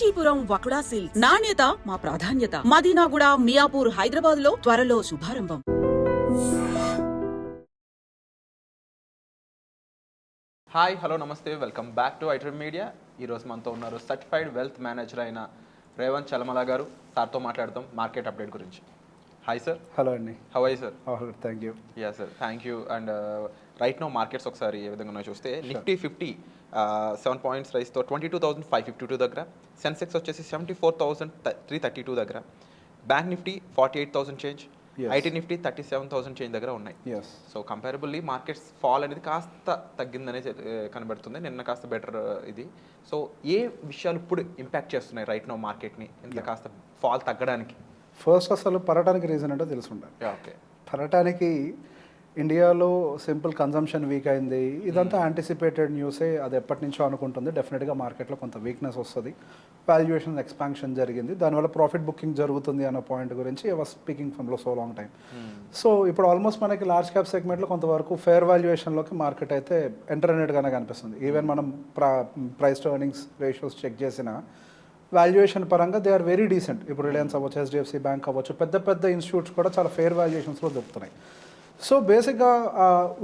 Kanchipuram వకుడా silks నాణ్యత మా ప్రాధాన్యత. మదీనాగూడ, మియాపూర్, హైదరాబాద్ లో త్వరలో శుభారంభం. హాయ్, హలో, నమస్తే, welcome back to iDream media. ఈరోజు మనతో ఉన్నారు సర్టిఫైడ్ వెల్త్ మేనేజర్ అయిన రేవంత్ చలమల గారు. సార్తో మాట్లాడదాం మార్కెట్ అప్డేట్ గురించి. Hi sir. హలో అండి. How are you sir? Thank you. Yeah sir, thank you. And right now markets ఒకసారి ఏ విధంగా చూస్తే నిఫ్టీ 7 పాయింట్స్ రైస్తో 22,552 దగ్గర, సెన్సెక్స్ వచ్చేసి 74,332 దగ్గర, bank Nifty 48,000 change, IT Nifty 37,000 change దగ్గర ఉన్నాయి. సో కంపారబుల్లీ మార్కెట్స్ ఫాల్ అనేది కాస్త తగ్గిందనే కనబడుతుంది. నిన్న కాస్త బెటర్ ఇది. సో ఏ విషయాలు ఇప్పుడు ఇంపాక్ట్ చేస్తున్నాయి రైట్ నో మార్కెట్ని ఇంత కాస్త ఫాల్ తగ్గడానికి? ఫస్ట్ అసలు పడటానికి రీజన్ అంటే తెలుసుండాలి. ఓకే, పడటానికి ఇండియాలో సింపుల్ కన్జంప్షన్ వీక్ అయింది. ఇదంతా యాంటిసిపేటెడ్ న్యూసే. అది ఎప్పటి నుంచో అనుకుంటుంది. డెఫినెట్గా మార్కెట్లో కొంత వీక్నెస్ వస్తుంది. వాల్యుయేషన్ ఎక్స్పాన్షన్ జరిగింది, దానివల్ల ప్రాఫిట్ బుకింగ్ జరుగుతుంది అన్న పాయింట్ గురించి I was speaking from so long time. So ఇప్పుడు ఆల్మోస్ట్ మనకి లార్జ్ క్యాప్ సెగ్మెంట్లో కొంతవరకు ఫేర్ వాల్యుయేషన్లోకి మార్కెట్ అయితే ఎంటర్ అయినట్టుగానే కనిపిస్తుంది. ఈవెన్ మనం price to earnings ratios check చేసిన వాల్యుయేషన్ పరంగా దే ఆర్ వెరీ డీసెంట్. ఇప్పుడు రిలయన్స్ అవ్వచ్చు, హెచ్డిఎఫ్సి బ్యాంక్ అవ్వచ్చు, పెద్ద పెద్ద ఇన్స్టిట్యూట్స్ కూడా చాలా ఫేర్ వాల్యుయేషన్స్లో దొరుకుతున్నాయి. సో బేసిక్గా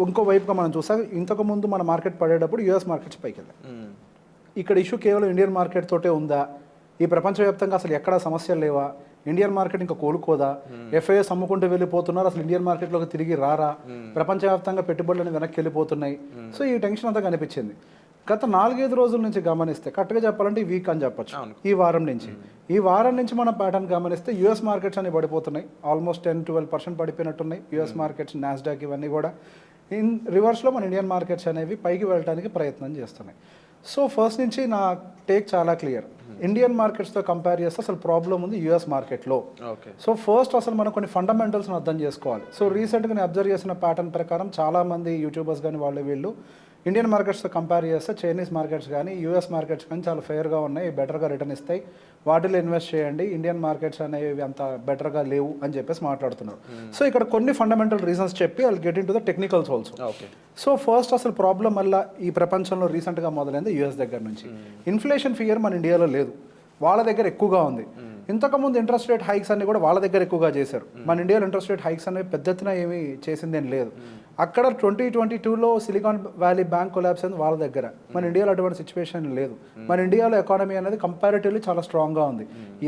ఇంకో వైపుగా మనం చూసాం, ఇంతకుముందు మన మార్కెట్ పడేటప్పుడు యూఎస్ మార్కెట్స్ పైకి వెళ్ళాయి. ఇక్కడ ఇష్యూ కేవలం ఇండియన్ మార్కెట్ తోటే ఉందా, ఈ ప్రపంచవ్యాప్తంగా అసలు ఎక్కడా సమస్యలు లేవా, ఇండియన్ మార్కెట్ ఇంకా కోలుకోదా, ఎఫ్ఐఎస్ అమ్ముకుంటూ వెళ్ళిపోతున్నారు, అసలు ఇండియన్ మార్కెట్లోకి తిరిగి రారా, ప్రపంచవ్యాప్తంగా పెట్టుబడులను వెనక్కి వెళ్ళిపోతున్నాయి. సో ఈ టెన్షన్ అంతా కనిపించింది. గత 4-5 రోజుల నుంచి గమనిస్తే, కరెక్ట్గా చెప్పాలంటే ఈ వీక్ అని చెప్పొచ్చు, ఈ వారం నుంచి మన ప్యాటర్న్ గమనిస్తే యూఎస్ మార్కెట్స్ అన్ని పడిపోతున్నాయి. ఆల్మోస్ట్ 10-12% పడిపోయినట్టున్నాయి యూఎస్ మార్కెట్స్, నాస్డాక్ ఇవన్నీ కూడా. ఇన్ రివర్స్లో మన ఇండియన్ మార్కెట్స్ అనేవి పైకి వెళ్ళడానికి ప్రయత్నం చేస్తున్నాయి. సో ఫస్ట్ నుంచి నా టేక్ చాలా క్లియర్. ఇండియన్ మార్కెట్స్తో కంపేర్ చేస్తే అసలు ప్రాబ్లం ఉంది యూఎస్ మార్కెట్లో. సో ఫస్ట్ అసలు మనం కొన్ని ఫండమెంటల్స్ని అర్థం చేసుకోవాలి. సో రీసెంట్గా నేను అబ్జర్వ్ చేసిన ప్యాటర్న్ ప్రకారం చాలామంది యూట్యూబర్స్ కానీ వీళ్ళు ఇండియన్ మార్కెట్స్తో కంపేర్ చేస్తే చైనీస్ మార్కెట్స్ కానీ యూఎస్ మార్కెట్స్ కానీ చాలా ఫెయిర్గా ఉన్నాయి, బెటర్గా రిటర్న్ ఇస్తాయి, వాటిలో ఇన్వెస్ట్ చేయండి, ఇండియన్ మార్కెట్స్ అనేవి అంత బెటర్గా లేవు అని చెప్పేసి మాట్లాడుతున్నారు. సో ఇక్కడ కొన్ని ఫండమెంటల్ రీజన్స్ చెప్పి I'll get in to the technicals also. So first అసలు ప్రాబ్లం వల్ల ఈ ప్రపంచంలో రీసెంట్గా మొదలైంది యూఎస్ దగ్గర నుంచి. ఇన్ఫ్లేషన్ ఫియర్ మన ఇండియాలో లేదు, వాళ్ళ దగ్గర ఎక్కువగా ఉంది. ఇంతకుముందు ఇంట్రెస్ట్ రేట్ హైక్స్ అన్ని కూడా వాళ్ళ దగ్గర ఎక్కువగా చేశారు. మన ఇండియాలో ఇంట్రెస్ట్ రేట్ హైక్స్ అనేవి పెద్ద ఎత్తున ఏమీ చేసిందేం లేదు. అక్కడ 2022లో సిలికాన్ వ్యాలీ బ్యాంక్ కొలాప్స్ అయింది వాళ్ళ దగ్గర. మన ఇండియాలో అటువంటి సిచ్యువేషన్ లేదు. మన ఇండియాలో ఎకానమీ అనేది కంపారిటివ్లీ చాలా స్ట్రాంగ్గా ఉంది.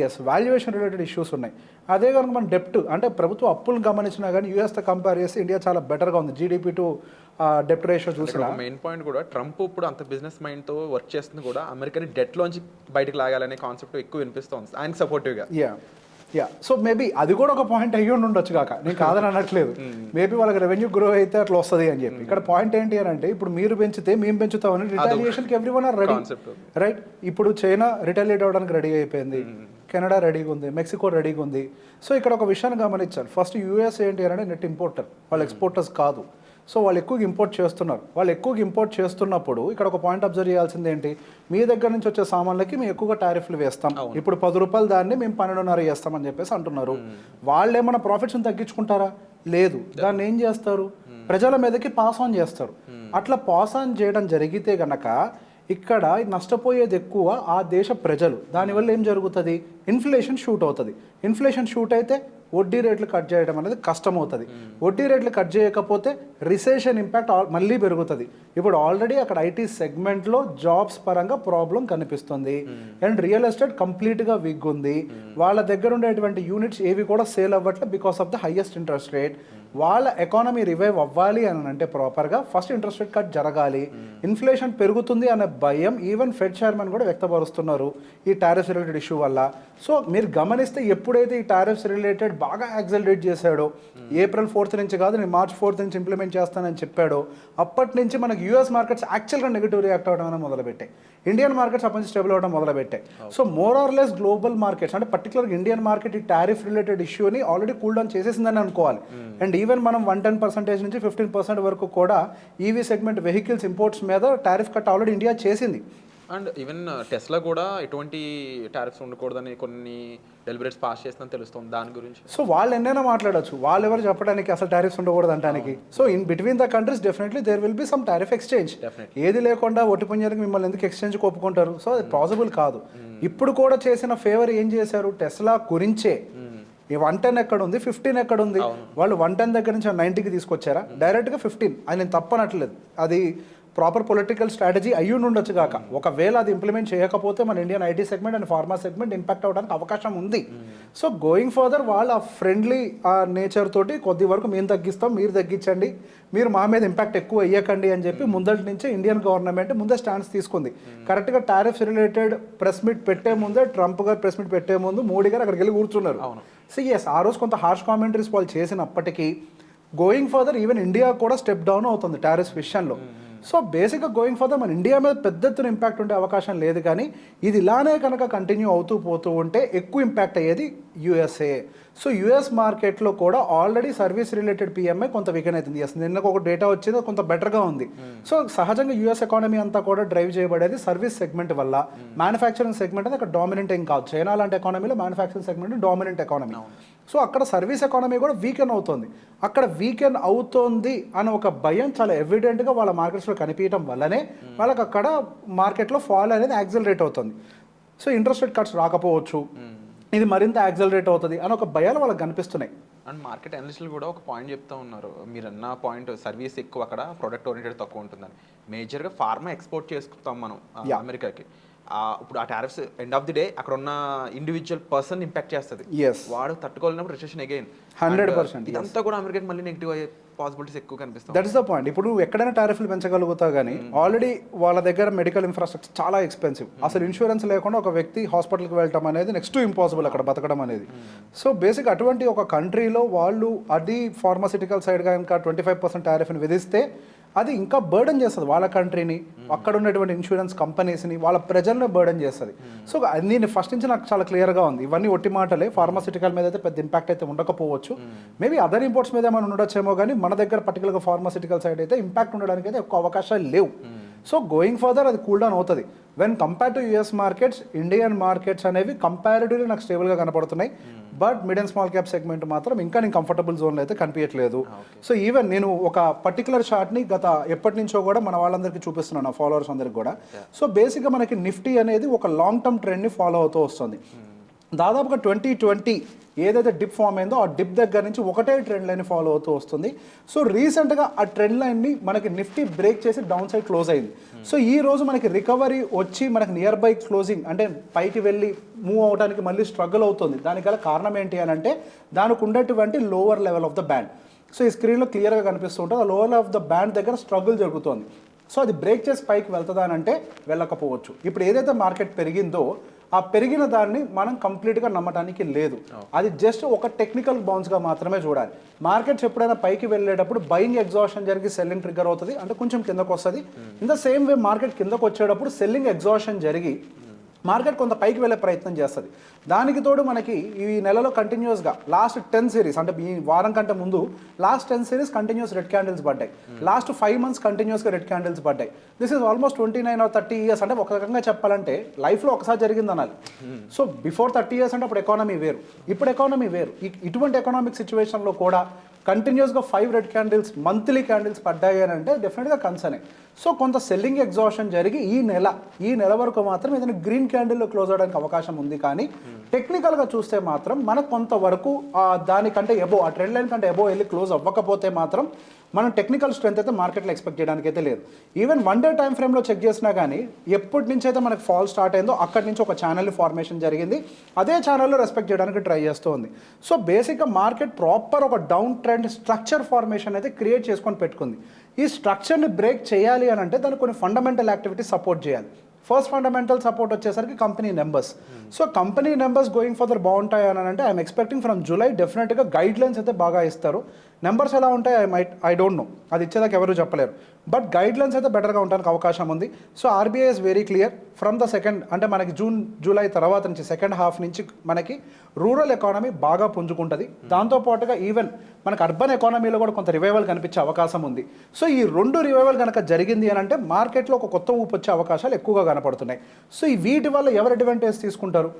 ఎస్, వాల్యుయేషన్ రిలేటెడ్ ఇష్యూస్ ఉన్నాయి. అదే కనుక మన డెప్ట్ అంటే ప్రభుత్వ అప్పులను గమనించినా కానీ యూఎస్తో కంపేర్ చేస్తే ఇండియా చాలా బెటర్గా ఉంది. జీడిపి టు డెప్ట్ రేషియో చూసిన మెయిన్ పాయింట్ కూడా ట్రంప్ ఇప్పుడు అంత బిజినెస్ మైండ్తో వర్క్ చేస్తుంది కూడా అమెరికాని డెట్లోంచి బయటకు లాగాలనే కాన్సెప్ట్ ఎక్కువ వినిపిస్తుంది ఆయనకి సపోర్టివ్గా. సో మేబీ అది కూడా ఒక పాయింట్ అయ్యి ఉండొచ్చు కాక, నేను కాదని అనట్లేదు. మేబీ వాళ్ళకి రెవెన్యూ గ్రో అయితే అట్లా వస్తుంది అని చెప్పి. ఇక్కడ పాయింట్ ఏంటి అని అంటే, ఇప్పుడు మీరు పెంచితే మేము పెంచుతామని రిటాలియేషన్కి ఎవ్రీవన్ ఆర్ రెడీ, రైట్? ఇప్పుడు చైనా రిటాలియేట్ అవ్వడానికి రెడీ అయిపోయింది, కెనడా రెడీగా ఉంది, మెక్సికో రెడీగా ఉంది. సో ఇక్కడ ఒక విషయాన్ని గమనించాలి. ఫస్ట్ యూఎస్ ఏంటి అని అంటే నెట్ ఇంపోర్టర్, వాళ్ళు ఎక్స్పోర్టర్స్ కాదు. సో వాళ్ళు ఎక్కువగా ఇంపోర్ట్ చేస్తున్నారు. వాళ్ళు ఎక్కువగా ఇంపోర్ట్ చేస్తున్నప్పుడు ఇక్కడ ఒక పాయింట్ అబ్జర్వ్ చేయాల్సింది ఏంటి, మీ దగ్గర నుంచి వచ్చే సామాన్లకి మేము ఎక్కువగా టారిఫ్లు వేస్తాం, ఇప్పుడు 10 రూపాయలు దాన్ని మేము 12.5 చేస్తామని చెప్పేసి అంటున్నారు. వాళ్ళు ఏమైనా ప్రాఫిట్స్ని తగ్గించుకుంటారా? లేదు. దాన్ని ఏం చేస్తారు, ప్రజల మీదకి పాస్ ఆన్ చేస్తారు. అట్లా పాస్ ఆన్ చేయడం జరిగితే గనక ఇక్కడ నష్టపోయేది ఎక్కువ ఆ దేశ ప్రజలు. దానివల్ల ఏం జరుగుతుంది, ఇన్ఫ్లేషన్ షూట్ అవుతుంది. ఇన్ఫ్లేషన్ షూట్ అయితే వడ్డీ రేట్లు కట్ చేయడం అనేది కష్టమవుతుంది. వడ్డీ రేట్లు కట్ చేయకపోతే రిసెషన్ ఇంపాక్ట్ మళ్ళీ పెరుగుతుంది. ఇప్పుడు ఆల్రెడీ అక్కడ ఐటీ సెగ్మెంట్లో జాబ్స్ పరంగా ప్రాబ్లం కనిపిస్తుంది. అండ్ రియల్ ఎస్టేట్ కంప్లీట్గా వీక్ ఉంది. వాళ్ళ దగ్గర ఉండేటువంటి యూనిట్స్ ఏవి కూడా సేల్ అవ్వట్లేదు because of the highest interest rate. వాళ్ళ ఎకానమీ రివైవ్ అవ్వాలి అని అంటే ప్రాపర్గా ఫస్ట్ ఇంట్రెస్ట్ రేట్ కట్ జరగాలి. ఇన్ఫ్లేషన్ పెరుగుతుంది అనే భయం ఈవెన్ ఫెడ్ చైర్మన్ కూడా వ్యక్తపరుస్తున్నారు ఈ టారిఫ్స్ రిలేటెడ్ ఇష్యూ వల్ల. సో మీరు గమనిస్తే ఎప్పుడైతే ఈ టారిఫ్స్ రిలేటెడ్ బాగా యాక్సలరేట్ చేశాడో, April 4th నుంచి కాదు, నేను March 4th నుంచి ఇంప్లిమెంట్ చేస్తానని చెప్పాడో, అప్పటి నుంచి మనకి యూఎస్ మార్కెట్స్ యాక్చువల్గా నెగిటివ్ రియాక్ట్ అవ్వడం అనేది మొదలుపెట్టాయి. ఇండియన్ మార్కెట్స్ అప్పటి నుంచి స్టేబుల్ అవ్వడం మొదలుపెట్టాయి. So more or less global markets అంటే పర్టికులర్గా ఇండియన్ మార్కెట్ ఈ టారిఫ్ రిలేటెడ్ ఇష్యూని ఆల్రెడీ కూల్ డౌన్ చేసేసిందని అనుకోవాలి. అండ్ ఈవెన్ మనం 10% నుంచి 15% వరకు కూడా ఈవీ సెగ్మెంట్ వెహికల్స్ ఇంపోర్ట్స్ మీద టారిఫ్ కట్ ఆల్రెడీ ఇండియా చేసింది. అండ్ ఈవెన్ టెస్లా కూడా ఎటువంటి టారిఫ్స్ ఉండకూడదని కొన్ని డెలిబరేట్స్ పాస్ చేస్తుందని తెలుస్తుంది దాని గురించి. సో వాళ్ళు ఎన్నైనా మాట్లాడచ్చు, వాళ్ళు ఎవరు చెప్పడానికి అసలు టారిఫ్స్ ఉండకూడదు అంటానికి. So in between the countries definitely there will be some tariff exchange. ఏది లేకుండా ఒట్టి పుంజానికి మిమ్మల్ని ఎందుకు ఎక్స్చేంజ్ ఒప్పుకుంటారు? సో అది పాసిబుల్ కాదు. ఇప్పుడు కూడా చేసిన ఫేవర్ ఏం చేశారు, టెస్లా గురించే ఈ 110 ఎక్కడ ఉంది, 15 ఎక్కడ ఉంది, వాళ్ళు 110 దగ్గర నుంచి 90కి తీసుకొచ్చారా, డైరెక్ట్గా 15. అది నేను తప్పనట్లేదు, అది ప్రాపర్ పొలిటికల్ స్ట్రాటజీ అయ్యి ఉండొచ్చు కాక. ఒకవేళ అది ఇంప్లిమెంట్ చేయకపోతే మన Indian IT segment and pharma segment impact అవ్వడానికి అవకాశం ఉంది. సో గోయింగ్ ఫర్దర్ వాళ్ళ ఫ్రెండ్లీ నేచర్ తోటి కొద్ది వరకు మేము తగ్గిస్తాం, మీరు తగ్గించండి, మీరు మా మీద ఇంపాక్ట్ ఎక్కువ అయ్యకండి అని చెప్పి ముందటి నుంచే ఇండియన్ గవర్నమెంట్ ముందే స్టాండ్స్ తీసుకుంది. కరెక్ట్గా టారిఫ్స్ రిలేటెడ్ ప్రెస్ మీట్ పెట్టే ముందే ట్రంప్ గారు ప్రెస్ మీట్ పెట్టే ముందు మోడీ గారు అక్కడికి వెళ్ళి కూర్చున్నారు. సో ఎస్, ఆ రోజు కొంత హార్ష్ కామెంటరీస్ వాళ్ళు చేసినప్పటికీ గోయింగ్ ఫర్దర్ ఈవెన్ ఇండియా కూడా స్టెప్ డౌన్ అవుతుంది టారిఫ్స్ విషయంలో. సో బేసిక్గా గోయింగ్ ఫర్దర్ మన ఇండియా మీద పెద్ద ఎత్తున ఇంపాక్ట్ ఉండే అవకాశం లేదు, కానీ ఇది ఇలానే కనుక కంటిన్యూ అవుతూ పోతూ ఉంటే ఎక్కువ ఇంపాక్ట్ అయ్యేది యూఎస్ఏ. సో యూఎస్ మార్కెట్లో కూడా ఆల్రెడీ సర్వీస్ రిలేటెడ్ పిఎంఐ కొంత వీకెన్ అవుతుంది. ఎస్, నిన్న ఒక డేటా వచ్చింది, కొంత బెటర్గా ఉంది. సో సహజంగా యూఎస్ ఎకానమీ అంతా కూడా డ్రైవ్ చేయబడేది సర్వీస్ సెగ్మెంట్ వల్ల. మ్యానుఫ్యాక్చరింగ్ సెగ్మెంట్ అనేది అక్కడ డామినెంట్ ఏం కాదు. చైనా లాంటి ఎకానమీలో manufacturing segment dominant economy. So అక్కడ సర్వీస్ ఎకానమీ కూడా వీకెన్ అవుతుంది. అక్కడ వీకెన్ అవుతోంది అని ఒక భయం చాలా ఎవిడెంట్గా వాళ్ళ మార్కెట్స్లో కనిపించడం వల్లనే వాళ్ళకి అక్కడ మార్కెట్లో ఫాల్ అనేది యాక్సిలరేట్ అవుతుంది. సో ఇంట్రెస్ట్ రేట్ కట్స్ రాకపోవచ్చు, ఇది మరింత యాక్సిలరేట్ అవుతుంది అని ఒక భయాలు వాళ్ళకి కనిపిస్తున్నాయి. అండ్ మార్కెట్ అనలిస్టులు కూడా ఒక పాయింట్ చెప్తా ఉన్నారు, మీరు అన్న పాయింట్ సర్వీస్ ఎక్కువ అక్కడ, ప్రొడక్ట్ ఓరియంటెడ్ తక్కువ ఉంటుందని. మేజర్గా ఫార్మా ఎక్స్పోర్ట్ చేసుకుంటాం మనం అమెరికాకి. ఇప్పుడు ఆ tariffs end of the day అక్కడ ఉన్న ఇండివిజువల్ పర్సన్ ఇంపాక్ట్ చేస్తుంది. వాడు తట్టుకోలేనప్పుడు రిసెషన్ అగైన్ 100%. ఇదంతా కూడా అమెరికాకి మళ్ళీ నెగిటివ్ అయ్యే పాసిబిలిటీస్ ఎక్కువ కనిపిస్తాయి. That is the point. ఇప్పుడు నువ్వు ఎక్కడైనా టారిఫ్లు పెంచగలుగుతావు, కానీ ఆల్రెడీ వాళ్ళ దగ్గర మెడికల్ ఇన్ఫ్రాస్ట్రక్చర్ చాలా ఎక్స్పెన్సివ్. అసలు ఇన్సూరెన్స్ లేకుండా ఒక వ్యక్తి హాస్పిటల్కి వెళ్ళటం అనేది నెక్స్ట్ టు ఇంపాసిబుల్ అక్కడ బతకడం అనేది. సో బేసిక్ అటువంటి ఒక కంట్రీలో వాళ్ళు అది ఫార్మాసిటికల్ సైడ్గా ఇంకా 25% టారిఫ్ని విధిస్తే అది ఇంకా బర్డెన్ చేస్తుంది వాళ్ళ కంట్రీని, అక్కడ ఉన్నటువంటి ఇన్సూరెన్స్ కంపెనీస్ని, వాళ్ళ ప్రజలను బర్డెన్ చేస్తుంది. సో నేను ఫస్ట్ నుంచి నాకు చాలా క్లియర్గా ఉంది, ఇవన్నీ ఒట్టి మాటలే. ఫార్మాసిటికల్ మీద అయితే పెద్ద ఇంపాక్ట్ అయితే ఉండకపోవచ్చు, మేబీ అదర్ ఇంపోర్ట్స్ మీద ఏమైనా ఉండొచ్చేమో, కానీ మన దగ్గర పర్టికులర్గా ఫార్మాసిటికల్ సైడ్ అయితే ఇంపాక్ట్ ఉండడానికి అయితే ఎక్కువ అవకాశాలు లేవు. సో గోయింగ్ ఫర్దర్ అది కూల్ డౌన్ అవుతుంది. When compare to US markets, Indian markets అనేవి కంపారిటివ్లీ నాకు స్టేబుల్గా కనపడుతున్నాయి. But mid and small cap segment మాత్రం ఇంకా నేను కంఫర్టబుల్ జోన్లో అయితే కనిపించట్లేదు. సో ఈవెన్ నేను ఒక పర్టికులర్ చార్ట్ని గత ఎప్పటి నుంచో కూడా మన వాళ్ళందరికీ చూపిస్తున్నాను, నా ఫాలోవర్స్ అందరికి కూడా. సో బేసిక్గా మనకి నిఫ్టీ అనేది ఒక లాంగ్ టర్మ్ ట్రెండ్ని ఫాలో అవుతూ వస్తుంది. దాదాపుగా 2020 ఏదైతే డిప్ ఫామ్ అయిందో ఆ డిప్ దగ్గర నుంచి ఒకటే ట్రెండ్ లైన్ ఫాలో అవుతూ వస్తుంది. సో రీసెంట్గా ఆ ట్రెండ్ లైన్ని మనకి నిఫ్టీ బ్రేక్ చేసి డౌన్ సైడ్ క్లోజ్ అయింది. సో ఈ రోజు మనకి రికవరీ వచ్చి మనకి నియర్ బై క్లోజింగ్ అంటే పైకి వెళ్ళి మూవ్ అవడానికి మళ్ళీ స్ట్రగుల్ అవుతుంది. దానికి గల కారణం ఏంటి అని అంటే దానికి ఉండేటువంటి lower level of the band. So ఈ స్క్రీన్లో క్లియర్గా కనిపిస్తుంటుంది, ఆ లోవర్ ఆఫ్ ద బ్యాండ్ దగ్గర స్ట్రగుల్ జరుగుతుంది. సో అది బ్రేక్ చేసి పైకి వెళ్తుందా అని అంటే వెళ్ళకపోవచ్చు. ఇప్పుడు ఏదైతే మార్కెట్ పెరిగిందో ఆ పెరిగిన దాన్ని మనం కంప్లీట్గా నమ్మటానికి లేదు, అది జస్ట్ ఒక టెక్నికల్ బౌన్స్గా మాత్రమే చూడాలి. మార్కెట్స్ ఎప్పుడైనా పైకి వెళ్ళేటప్పుడు బయింగ్ ఎగ్జాషన్ జరిగి సెల్లింగ్ ట్రిగ్గర్ అవుతుంది, అంటే కొంచెం కిందకు వస్తుంది. In the same way market కిందకు వచ్చేటప్పుడు సెల్లింగ్ ఎగ్జాషన్ జరిగి మార్కెట్ కొంత పైకి వెళ్ళే ప్రయత్నం చేస్తుంది. దానికి తోడు మనకి ఈ నెలలో కంటిన్యూస్గా లాస్ట్ 10 సిరీస్ అంటే ఈ వారం కంటే ముందు last 10 series continuous red candles పడ్డాయి. లాస్ట్ 5 మంత్స్ కంటిన్యూస్గా రెడ్ క్యాండిల్స్ పడ్డాయి. This is almost 29 or 30 years. అంటే ఒక రకంగా చెప్పాలంటే లైఫ్లో ఒకసారి జరిగింది అనాలి. సో బిఫోర్ 30 years అంటే అప్పుడు ఎకానమీ వేరు, ఇప్పుడు ఎకానమీ వేరు. ఇటువంటి ఎకనామిక్ సిచ్యువేషన్లో కూడా కంటిన్యూస్గా 5 రెడ్ క్యాండిల్స్ మంత్లీ క్యాండిల్స్ పడ్డాయి అని అంటే డెఫినెట్గా కన్సర్నే. సో కొంత సెల్లింగ్ ఎగ్జాషన్ జరిగి ఈ నెల వరకు మాత్రం ఏదైనా గ్రీన్ క్యాండిల్లో క్లోజ్ అవడానికి అవకాశం ఉంది. కానీ టెక్నికల్గా చూస్తే మాత్రం మనకు కొంతవరకు దానికంటే ఎబో ఆ ట్రెండ్ లైన్ కంటే ఎబో వెళ్ళి క్లోజ్ అవ్వకపోతే మాత్రం మనం టెక్నికల్ స్ట్రెంత్ అయితే మార్కెట్లో ఎక్స్పెక్ట్ చేయడానికి అయితే లేదు. ఈవెన్ 1 day టైం ఫ్రేమ్లో చెక్ చేసినా కానీ ఎప్పటి నుంచి అయితే మనకు ఫాల్ స్టార్ట్ అయిందో అక్కడి నుంచి ఒక ఛానల్ ఫార్మేషన్ జరిగింది, అదే ఛానల్లో రెస్పెక్ట్ చేయడానికి ట్రై చేస్తుంది. సో బేసిక్గా మార్కెట్ ప్రాపర్ ఒక డౌన్ ట్రెండ్ స్ట్రక్చర్ ఫార్మేషన్ అయితే క్రియేట్ చేసుకొని పెట్టుకుంది. ఈ స్ట్రక్చర్ని బ్రేక్ చేయాలి అని అంటే దానికి కొన్ని ఫండమెంటల్ యాక్టివిటీ సపోర్ట్ చేయాలి. ఫస్ట్ ఫండమెంటల్ సపోర్ట్ వచ్చేసరికి company numbers. So company numbers going further బాగుంటాయి అని అంటే ఐఎమ్ ఎక్స్పెక్టింగ్ ఫ్రమ్ జూలై డెఫినెట్గా గైడ్ లైన్స్ అయితే బాగా ఇస్తారు. నెంబర్స్ ఎలా ఉంటాయి ఐ డోంట్ నో, అది ఇచ్చేదాకా ఎవరు చెప్పలేరు. బట్ గైడ్ లైన్స్ అయితే బెటర్గా ఉండడానికి అవకాశం ఉంది. So RBI is very clear from the second, అంటే మనకి జూలై తర్వాత నుంచి సెకండ్ హాఫ్ నుంచి మనకి రూరల్ ఎకానమీ బాగా పుంజుకుంటుంది. దాంతోపాటుగా ఈవెన్ మనకు అర్బన్ ఎకానమీలో కూడా కొంత రివైవల్ కనిపించే అవకాశం ఉంది. సో ఈ రెండు రివైవల్ కనుక జరిగింది అని అంటే మార్కెట్లో ఒక కొత్త ఊపు వచ్చే అవకాశాలు ఎక్కువగా కనపడుతున్నాయి. సో ఈ వీటి వల్ల ఎవరు అడ్వాంటేజ్ తీసుకుంటారు?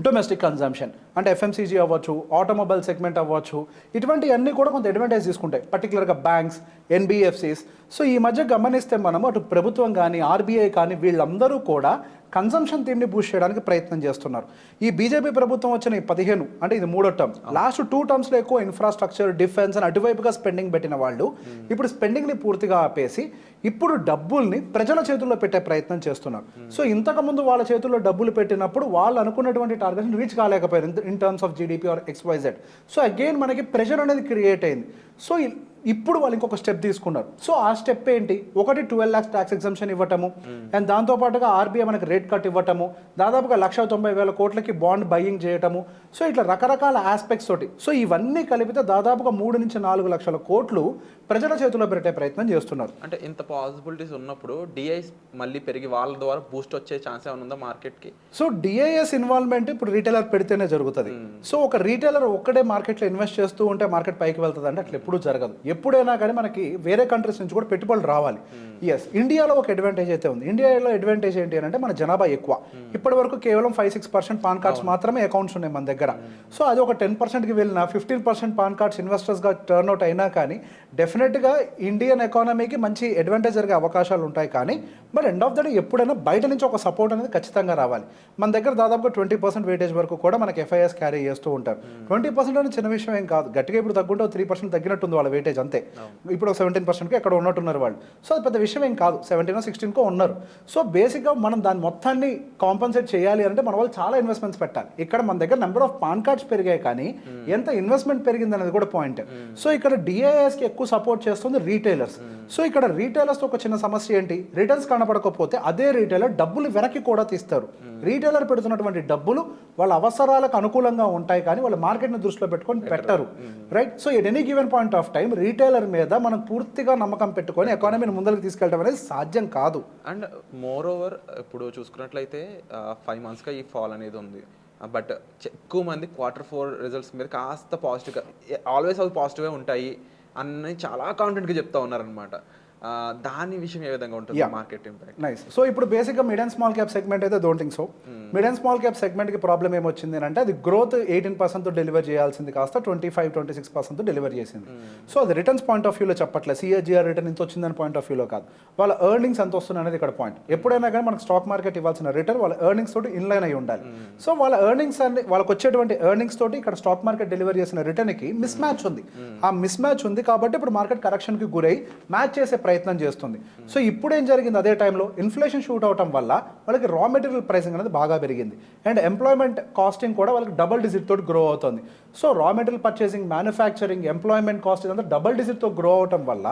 డొమెస్టిక్ కన్జంప్షన్ అంటే ఎఫ్ఎంసీజీ అవ్వచ్చు, ఆటోమొబైల్ సెగ్మెంట్ అవ్వచ్చు, ఇటువంటివన్నీ కూడా కొంత అడ్వాంటేజ్ తీసుకుంటాయి, పర్టికులర్గా బ్యాంక్స్, ఎన్బిఎఫ్సిస్. సో ఈ మధ్య గమనిస్తే మనం అటు ప్రభుత్వం కానీ ఆర్బీఐ కానీ వీళ్ళందరూ కూడా కన్జంప్షన్ థీమ్ని బూస్ట్ చేయడానికి ప్రయత్నం చేస్తున్నారు. ఈ బీజేపీ ప్రభుత్వం వచ్చిన ఈ 15 అంటే ఇది 3వ టర్మ్, లాస్ట్ 2 టర్మ్స్లో ఎక్కువ ఇన్ఫ్రాస్ట్రక్చర్, డిఫెన్స్ అని అటువైపుగా స్పెండింగ్ పెట్టిన వాళ్ళు ఇప్పుడు స్పెండింగ్ని పూర్తిగా ఆపేసి ఇప్పుడు డబ్బుల్ని ప్రజల చేతుల్లో పెట్టే ప్రయత్నం చేస్తున్నారు. సో ఇంతకుముందు వాళ్ళ చేతుల్లో డబ్బులు పెట్టినప్పుడు వాళ్ళు అనుకున్నటువంటి టార్గెట్ని రీచ్ కాలేకపోయారు in terms of GDP or XYZ. So again మనకి ప్రెషర్ అనేది క్రియేట్ అయింది. సో ఇప్పుడు వాళ్ళు ఇంకొక స్టెప్ తీసుకున్నారు. సో ఆ స్టెప్ ఏంటి? ఒకటి 12 lakhs ట్యాక్స్ ఎగ్జంప్షన్ ఇవ్వటము, అండ్ దాంతోపాటుగా ఆర్బీఐ మనకి రేట్ కట్ ఇవ్వటము, దాదాపుగా 1,90,000 కోట్లకి బాండ్ బయింగ్ చేయటము. సో ఇట్లా రకరకాల ఆస్పెక్ట్స్ తోటి సో ఇవన్నీ కలిపితే దాదాపుగా 3 నుంచి 4 లక్షల కోట్లు ప్రజల చేతిలో పెట్టే ప్రయత్నం చేస్తున్నారు. అంటే ఇంత పాసిబిలిటీస్ ఉన్నప్పుడు డిఐస్ మళ్ళీ పెరిగి వాళ్ళ ద్వారా బూస్ట్ వచ్చే ఛాన్స్ ఏమైనా ఉందా మార్కెట్కి? సో డిఐఎస్ ఇన్వాల్వ్మెంట్ ఇప్పుడు రీటైలర్ పెడితేనే జరుగుతుంది. సో ఒక రీటైలర్ ఒక్కడే మార్కెట్లో ఇన్వెస్ట్ చేస్తూ ఉంటే మార్కెట్ పైకి వెళ్తుంది అంటే అట్లా ఎప్పుడు జరగదు. ఎప్పుడైనా కానీ మనకి వేరే కంట్రీస్ నుంచి కూడా పెట్టుబడులు రావాలి. ఎస్, ఇండియాలో ఒక అడ్వాంటేజ్ అయితే ఉంది. ఇండియాలో అడ్వాంటేజ్ ఏంటి అని అంటే మన జనాభా ఎక్కువ. ఇప్పటి వరకు కేవలం 5-6% పాన్ కార్డ్స్ మాత్రమే అకౌంట్స్ ఉన్నాయి మన దగ్గర. సో అది ఒక 10%కి వెళ్ళినా 15% పాన్ కార్డ్స్ ఇన్వెస్టర్స్గా టర్న్అవుట్ అయినా కానీ డెఫినెట్గా ఇండియన్ ఎకానమీకి మంచి అడ్వాంటేజ్ జరిగే అవకాశాలు ఉంటాయి. కానీ but end of the day ఎప్పుడైనా బయట నుంచి ఒక సపోర్ట్ అనేది ఖచ్చితంగా రావాలి. మన దగ్గర దాదాపుగా 20% వెయిటేజ్ వరకు కూడా మనకి ఎఫ్ఐఎస్ క్యారీ చేస్తూ ఉంటారు. 20% అనేది చిన్న విషయం ఏం కాదు. గట్టిగా ఇప్పుడు తగ్గుంటే 3% తగ్గినట్టుంది వాళ్ళ వెయిటేజ్ అంతే. ఇప్పుడు 17%కి ఎక్కడ ఉన్నట్టున్నారు వాళ్ళు. సో అది పెద్ద విషయం ఏం కాదు. 17-16 ఉన్నారు. సో బేసిక్గా మనం దాని మొత్తాన్ని కాంపన్సేట్ చేయాలి అంటే మన వాళ్ళు చాలా ఇన్వెస్ట్మెంట్స్ పెట్టాలి. ఇక్కడ మన దగ్గర నెంబర్ ఆఫ్ పాన్ కార్డ్స్ పెరిగాయి కానీ ఎంత ఇన్వెస్ట్మెంట్ పెరిగింది అనేది కూడా పాయింట్. సో ఇక్కడ డిఐఎస్కి ఎక్కువ సపోర్ట్ చేస్తుంది రీటైలర్స్. సో ఇక్కడ రీటైలర్స్తో ఒక చిన్న సమస్య ఏంటి? రిటర్న్స్ కనపడకపోతే అదే రీటైలర్ డబ్బులు వెనక్కి కూడా తీస్తారు. రీటైలర్ పెడుతున్నటువంటి డబ్బులు వాళ్ళ అవసరాలకు అనుకూలంగా ఉంటాయి కానీ వాళ్ళ మార్కెట్ని దృష్టిలో పెట్టుకొని పెట్టరు, right? So at any given point of time retailer మీద మనం పూర్తిగా నమ్మకం పెట్టుకొని ఎకానమీని ముందరికి తీసుకెళ్ళడం అనేది సాధ్యం కాదు. అండ్ మోర్ ఓవర్ ఇప్పుడు చూసుకున్నట్లయితే 5 monthsగా ఈ ఫాల్ అనేది ఉంది. బట్ ఎక్కువ మంది Q4 రిజల్ట్స్ మీద కాస్త పాజిటివ్గా, ఆల్వేస్ అవి పాజిటివ్గా ఉంటాయి అని చాలా కాన్ఫిడెంట్గా చెప్తా ఉన్నారనమాట. దాని విషయం ఏ విధంగా ఉంటుంది మార్కెట్ ఇంపాక్ట్? నైస్. సో ఇప్పుడు బేసిక్గా mid and small cap segment అయితే don't think so. Mid and small cap సెగ్మెంట్కి ప్రాబ్లం ఏమొచ్చింది అంటే అది గ్రోత్ 18% డెలివర్ చేయాల్సింది కాస్త 25-26% డెలివర్ చేసింది. సో అది రిటర్న్స్ పాయింట్ ఆఫ్ వ్యూలో చెప్పట్లేదు. CAGR రిటర్న్ ఎంత వచ్చిందని పాయింట్ ఆఫ్ వ్యూలో కాదు. వాళ్ళ ఎర్నింగ్స్ ఎంత వస్తుంది అనేది ఇక్కడ పాయింట్. ఎప్పుడైనా కానీ మనకు స్టాక్ మార్కెట్ ఇవ్వాల్సిన రిటర్న్ వాళ్ళ ఎర్నింగ్స్ తోటి ఇన్లైన్ అయి ఉండాలి. సో వాళ్ళ ఎర్నింగ్స్ అన్ని వాళ్ళకి వచ్చేటువంటి ఎర్నింగ్స్ తోటి ఇక్కడ స్టాక్ మార్కెట్ డెలివర్ చేసిన రిటర్న్కి మిస్ మ్యాచ్ ఉంది. ఆ మిస్ మ్యాచ్ ఉంది కాబట్టి ఇప్పుడు మార్కెట్ కరెక్షన్కి గురై మ్యాచ్ చేసే ప్రయత్నం చేస్తుంది. సో ఇప్పుడు ఏం జరిగింది? అదే టైంలో ఇన్ఫ్లేషన్ షూట్ అవటం వల్ల వాళ్ళకి రా మెటీరియల్ ప్రైసింగ్ అనేది బాగా పెరిగింది. అండ్ ఎంప్లాయ్మెంట్ కాస్టింగ్ కూడా వాళ్ళకి డబుల్ డిజిట్ తోటి గ్రో అవుతుంది. So raw material purchasing, manufacturing, employment cost ఇదంతా డబుల్ డిజిట్తో గ్రో అవటం వల్ల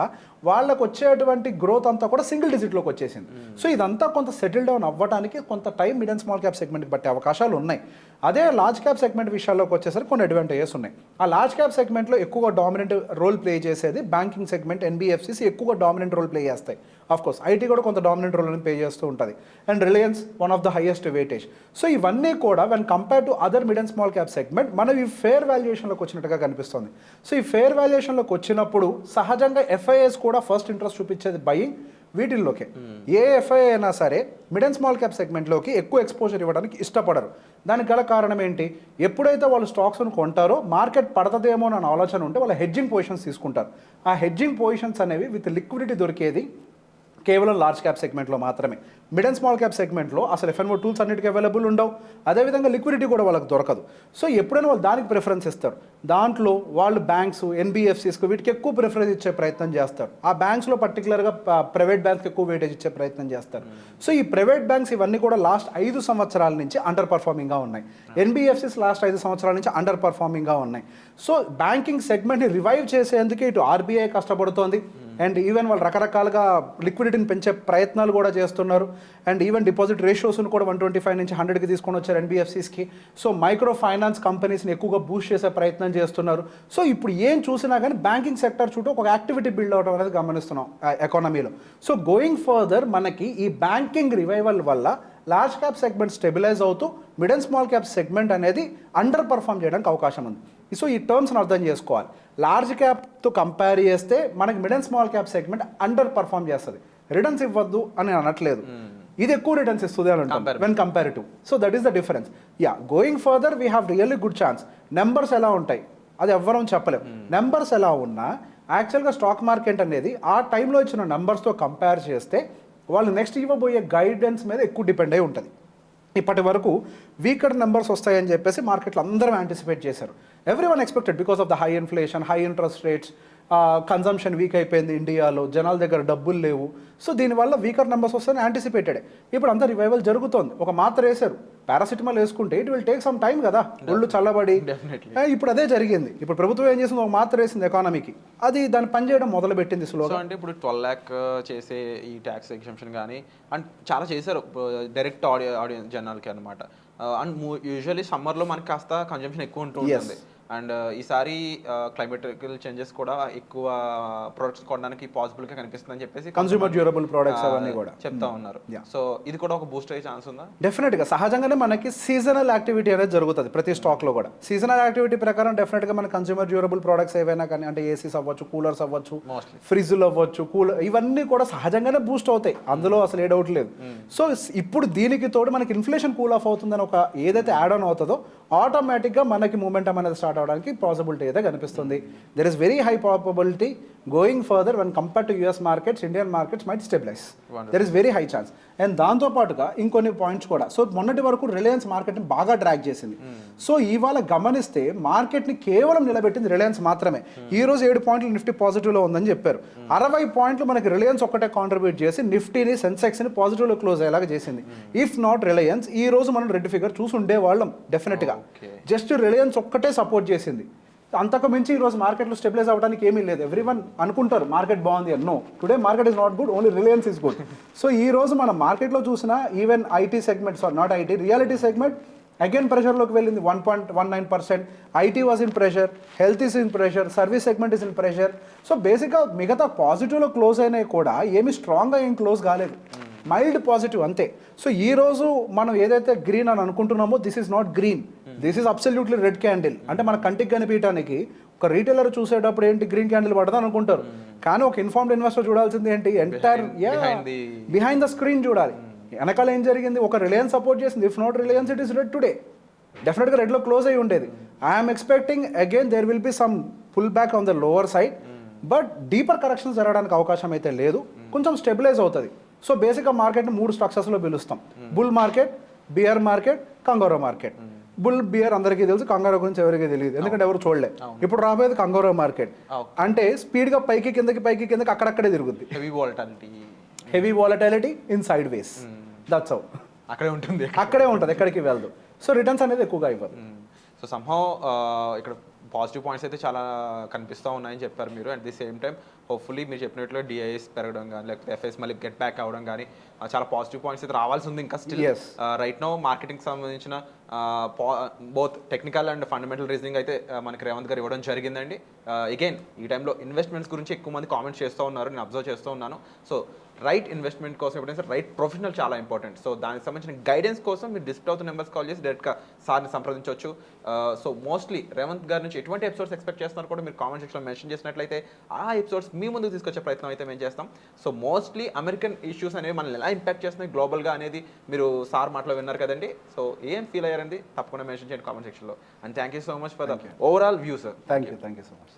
వాళ్ళకు వచ్చేటువంటి గ్రోత్ అంతా కూడా సింగిల్ డిజిట్లోకి వచ్చేసింది. సో ఇదంతా కొంత సెటిల్ డౌన్ అవ్వడానికి కొంత time mid and small cap సెగ్మెంట్కి పట్టే అవకాశాలు ఉన్నాయి. అదే లార్జ్ క్యాప్ సెగ్మెంట్ విషయాల్లోకి వచ్చేసరికి కొన్ని అడ్వాంటేజెస్ ఉన్నాయి. ఆ లార్జ్ క్యాప్ సెగ్మెంట్లో ఎక్కువగా డామినెంట్ రోల్ ప్లే చేసేది బ్యాంకింగ్ సెగ్మెంట్, NBFCs ఎక్కువగా డామినెంట్ రోల్ ప్లే చేస్తాయి. ఆఫ్ కోర్స్ ఐటీ కూడా కొంత డామినెంట్ రోల్ అనేది ప్లే చేస్తూ ఉంటుంది. And Reliance one of the highest weightage. So ఇవన్నీ కూడా when compare to other mid and small cap segment మనం ఈ ఫేర్ వాల్యుయేషన్లోకి వచ్చినట్టుగా కనిపిస్తుంది. సో ఈ ఫేర్ వాల్యుయేషన్లోకి వచ్చినప్పుడు సహజంగా FIIs కూడా ఫస్ట్ ఇంట్రెస్ట్ చూపించేది బయింగ్ వీటిల్లోకే. ఏ FII అయినా సరే మిడ్ అండ్ స్మాల్ క్యాప్ సెగ్మెంట్లోకి ఎక్కువ ఎక్స్పోజర్ ఇవ్వడానికి ఇష్టపడరు. దానికి గల కారణం ఏంటి? ఎప్పుడైతే వాళ్ళు స్టాక్స్ను కొంటారో మార్కెట్ పడతదేమో అన్న ఆలోచన ఉంటే వాళ్ళ హెడ్జింగ్ పొజిషన్స్ తీసుకుంటారు. ఆ హెడ్జింగ్ పొజిషన్స్ అనేవి విత్ లిక్విడిటీ దొరికేది కేవలం లార్జ్ క్యాప్ సెగ్మెంట్లో మాత్రమే. మిడ్ అండ్ స్మాల్ క్యాప్ సెగ్మెంట్లో అసలు F&O టూల్స్ అన్నిటికీ అవైలబుల్ ఉండవు. అదేవిధంగా లిక్విడిటీ కూడా వాళ్ళకి దొరకదు. సో ఎప్పుడైనా వాళ్ళు దానికి ప్రిఫరెన్స్ ఇస్తారు. దాంట్లో వాళ్ళు బ్యాంక్స్, NBFCస్కి వీటికి ఎక్కువ ప్రిఫరెన్స్ ఇచ్చే ప్రయత్నం చేస్తారు. ఆ బ్యాంక్స్లో పర్టికులర్గా ప్రైవేట్ బ్యాంక్స్కి ఎక్కువ వెయిటేజ్ ఇచ్చే ప్రయత్నం చేస్తారు. సో ఈ ప్రైవేట్ బ్యాంక్స్ ఇవన్నీ కూడా లాస్ట్ 5 సంవత్సరాల నుంచి అండర్ పర్ఫార్మింగ్గా ఉన్నాయి. NBFCs లాస్ట్ 5 సంవత్సరాల నుంచి అండర్ పర్ఫార్మింగ్గా ఉన్నాయి. సో బ్యాంకింగ్ సెగ్మెంట్ని రివైవ్ చేసేందుకే ఇటు RBI కష్టపడుతోంది అండ్ ఈవెన్ వాళ్ళు రకరకాలుగా లిక్విడిటీని పెంచే ప్రయత్నాలు కూడా చేస్తున్నారు. అండ్ ఈవెన్ డిపాజిట్ రేషియోస్ను కూడా 125 నుంచి 100కి తీసుకొని వచ్చారు ఎన్బిఎఫ్సిస్కి. సో మైక్రో ఫైనాన్స్ కంపెనీస్ని ఎక్కువగా బూస్ట్ చేసే ప్రయత్నం చేస్తున్నారు. సో ఇప్పుడు ఏం చూసినా కానీ బ్యాంకింగ్ సెక్టర్ చుట్టూ ఒక యాక్టివిటీ బిల్డ్ అవడం అనేది గమనిస్తున్నాం ఎకానమీలో. సో గోయింగ్ ఫర్దర్ మనకి ఈ బ్యాంకింగ్ రివైవల్ వల్ల లార్జ్ క్యాప్ సెగ్మెంట్ స్టెబిలైజ్ అవుతూ mid and small cap segment అనేది అండర్ పర్ఫామ్ చేయడానికి అవకాశం ఉంది. సో ఈ టర్మ్స్ని అర్థం చేసుకోవాలి. లార్జ్ క్యాప్తో కంపేర్ చేస్తే మనకి mid and small cap segment under perform చేస్తుంది. రిటర్న్స్ ఇవ్వద్దు అని నేను అనట్లేదు, ఇది ఎక్కువ రిటర్న్స్ ఇస్తుంది అని అంటాం when comparative. So that is the difference. Yeah, going further we have really good chance. Numbers ఎలా ఉంటాయి అది ఎవ్వరం చెప్పలేము. నెంబర్స్ ఎలా ఉన్నా యాక్చువల్గా స్టాక్ మార్కెట్ అనేది ఆ టైంలో ఇచ్చిన నెంబర్స్తో కంపేర్ చేస్తే వాళ్ళు నెక్స్ట్ ఇవ్వబోయే గైడెన్స్ మీద ఎక్కువ డిపెండ్ అయి ఉంటుంది. ఇప్పటి వరకు వీకర్ నెంబర్స్ వస్తాయని చెప్పేసి మార్కెట్లో అందరం యాంటిసిపేట్ చేశారు. Every one expected because of the high inflation, high interest rates, consumption week అయిపోయింది ఇండియాలో, జనాల దగ్గర డబ్బులు లేవు. సో దీనివల్ల వీకర్ నెంబర్స్ వస్తాయని యాంటిసిపేటెడ్. ఇప్పుడు అంతా రివైవల్ జరుగుతోంది. ఒక మాత్ర వేశారు, పారాసిటమాల్ వేసుకుంటే it will take some time కదా, ఒళ్ళు చల్లబడి. ఇప్పుడు అదే జరిగింది. ఇప్పుడు ప్రభుత్వం ఏం చేసింది, ఒక మాత్ర వేసింది ఎకానమీకి, అది దాన్ని పనిచేయడం మొదలు పెట్టింది స్లోగా. అంటే ఇప్పుడు 12 lakh చేసే ఈ ట్యాక్స్ ఎగ్జంప్షన్ కానీ అండ్ చాలా చేశారు డైరెక్ట్ ఆడియన్స్ జనాలకి అనమాట. అండ్ యూజువల్లీ సమ్మర్లో మనకి కాస్త కన్జంప్షన్ ఎక్కువ ఉంటూ ఉంటుంది. అండ్ ఈసారి క్లైమేటికల్ చేంజెస్ కూడా ఎక్కువ ప్రొడక్ట్స్ కొనడానికి పాసిబుల్గా కనిపిస్తుందని చెప్పేసి కన్స్యూమర్ డ్యూరబుల్ ప్రొడక్ట్స్ అవన్నీ కూడా చెప్తా ఉన్నారు. సో ఇది కూడా ఒక బూస్ట్ అయ్యే ఛాన్స్ ఉందా? డెఫినెట్గా. సహజంగానే మనకి సీజనల్ యాక్టివిటీ అనేది జరుగుతుంది ప్రతి స్టాక్లో కూడా. సీజనల్ యాక్టివిటీ ప్రకారం డెఫినెట్గా మన కన్స్యూమర్ డ్యూరబుల్ ప్రొడక్ట్స్ ఏవైనా కానీ, అంటే ఏసీస్ అవ్వచ్చు, కూలర్స్ అవ్వచ్చు, ఫ్రిడ్జ్లు అవ్వచ్చు, ఇవన్నీ కూడా సహజంగానే బూస్ట్ అవుతాయి, అందులో అసలు ఏ డౌట్ లేదు. సో ఇప్పుడు దీనికి తోడు మనకి ఇన్ఫ్లేషన్ కూల్ ఆఫ్ అవుతుందని ఒక ఏదైతే యాడ్ ఆన్ అవుతుందో ఆటోమేటిక్గా మనకి మూమెంటం అనేది స్టార్ట్ అవడానికి పాసిబిలిటీ అయితే కనిపిస్తుంది. There is very high probability going further when compare to US markets, Indian markets might stabilise. There is very high chance. And దాంతోపాటుగా ఇంకొన్ని పాయింట్స్ కూడా. సో మొన్నటి వరకు రిలయన్స్ మార్కెట్ని బాగా డ్రాగ్ చేసింది. సో ఇవాళ గమనిస్తే మార్కెట్ని కేవలం నిలబెట్టింది రిలయన్స్ మాత్రమే. ఈ రోజు 7 పాయింట్లు నిఫ్టీ పాజిటివ్లో ఉందని చెప్పారు. 60 పాయింట్లు మనకి రిలయన్స్ ఒక్కటే కాంట్రిబ్యూట్ చేసి నిఫ్టీని, సెన్సెక్స్ని పాజిటివ్లో క్లోజ్ అయ్యేలాగా చేసింది. ఇఫ్ నాట్ రిలయన్స్ ఈ రోజు మనం రెడ్ ఫిగర్ చూసి ఉండేవాళ్ళం డెఫినెట్గా. జస్ట్ రిలయన్స్ ఒక్కటే సపోర్ట్ చేసింది, అంతకు మించి ఈరోజు మార్కెట్లో స్టెబిలైజ్ అవ్వడానికి ఏమీ లేదు. ఎవ్రీవన్ అనుకుంటారు మార్కెట్ బాగుంది అని. No, today market is not good, only Reliance is good. So ఈ రోజు మనం మార్కెట్లో చూసిన even IT segment, not IT, reality segment again ప్రెషర్లోకి వెళ్ళింది. 1.19%. IT was in pressure, health is in pressure, service segment is in pressure. So బేసిక్గా మిగతా పాజిటివ్లో close అయినాయి కూడా ఏమి స్ట్రాంగ్గా ఏం క్లోజ్ కాలేదు, మైల్డ్ పాజిటివ్ అంతే. సో ఈ రోజు మనం ఏదైతే గ్రీన్ అని అనుకుంటున్నామో this is not green, this is absolutely red candle. అంటే మన కంటికి కనిపించడానికి ఒక రీటైలర్ చూసేటప్పుడు ఏంటి గ్రీన్ క్యాండిల్ పడదా అనుకుంటారు, కానీ ఒక ఇన్ఫార్మ్డ్ ఇన్వెస్టర్ చూడాల్సింది ఏంటి, ఎంటైర్ బిహైండ్ ద స్క్రీన్ చూడాలి. వెనకాల ఏం జరిగింది, ఒక రిలయన్స్ సపోర్ట్ చేసింది. If not Reliance it is red today, డెఫినెట్గా రెడ్లో క్లోజ్ అయ్యి ఉండేది. I'm expecting again there will be some pull back on the lower side, but deeper corrections జరగడానికి అవకాశం అయితే లేదు, కొంచెం స్టెబిలైజ్ అవుతుంది. సో బేసిక్గా మార్కెట్ని 3 స్ట్రక్చర్స్లో పిలుస్తాం: bull market, bear market, kangaroo market. Bull, bear అందరికీ తెలుసు, కంగారో గురించి ఎవరికీ తెలియదు, ఎందుకంటే ఎవరు చూడలే. ఇప్పుడు రాబోయేది కంగారో మార్కెట్. అంటే స్పీడ్గా పైకి కిందకి అక్కడక్కడే తిరుగుద్ది. Heavy volatility in sideways, that's how. అక్కడే ఉంటుంది, ఎక్కడికి వెళ్ళదు. సో రిటర్న్స్ అనేది ఎక్కువగా ఇవ్వదు. సో సంహౌ ఇక్కడ పాజిటివ్ పాయింట్స్ అయితే చాలా కనిపిస్తూ ఉన్నాయని చెప్పారు మీరు. At the same time hopefully మీరు చెప్పినట్లు డిఐఎస్ పెరగడం కానీ, లేకపోతే ఎఫ్ఎస్ మళ్ళీ గెట్ బ్యాక్ అవ్వడం కానీ చాలా పాజిటివ్ పాయింట్స్ అయితే రావాల్సి ఉంది ఇంకా స్టిల్. రైట్ నో మార్కెటింగ్కి సంబంధించిన both technical and fundamental reasoning అయితే మనకి రేవంత్ గారు ఇవ్వడం జరిగిందండి. అగైన్ ఈ టైంలో ఇన్వెస్ట్మెంట్స్ గురించి ఎక్కువ మంది కామెంట్స్ చేస్తూ ఉన్నారు, నేను అబ్జర్వ్ చేస్తూ ఉన్నాను. సో రైట్ ఇన్వెస్ట్మెంట్ కోసం ఎప్పుడైనా రైట్ ప్రొఫెషనల్ చాలా ఇంపార్టెంట్. సో దానికి సంబంధించిన గైడెన్స్ కోసం మీరు డిస్ప్లే అవుతున్న నెంబర్స్ కాల్ చేసి డైరెక్ట్గా సార్ని సంప్రదించవచ్చు. సో మోస్ట్లీ రేవంత్ గారి నుంచి ఎటువంటి ఎపిసోడ్స్ ఎక్స్పెక్ట్ చేస్తున్నారు కూడా మీరు కామెంట్ సెక్షన్లో మెన్షన్ చేసినట్లయితే ఆ ఎపిసోడ్స్ మీ ముందుకు తీసుకొచ్చే ప్రయత్నం అయితే మేము చేస్తాం. సో మోస్ట్లీ అమెరికన్ ఇష్యూస్ అనేవి మనల్ని ఎలా ఇంపాక్ట్ చేస్తున్నాయి గ్లోబల్గా అనేది మీరు సార్ మాటలో విన్నారు కదండి. సో ఏం ఫీల్ అయ్యారండి తప్పకుండా మెన్షన్ చేయండి కామెంట్ సెక్షన్లో. And thank you so much for the overall view sir. Thank you so much.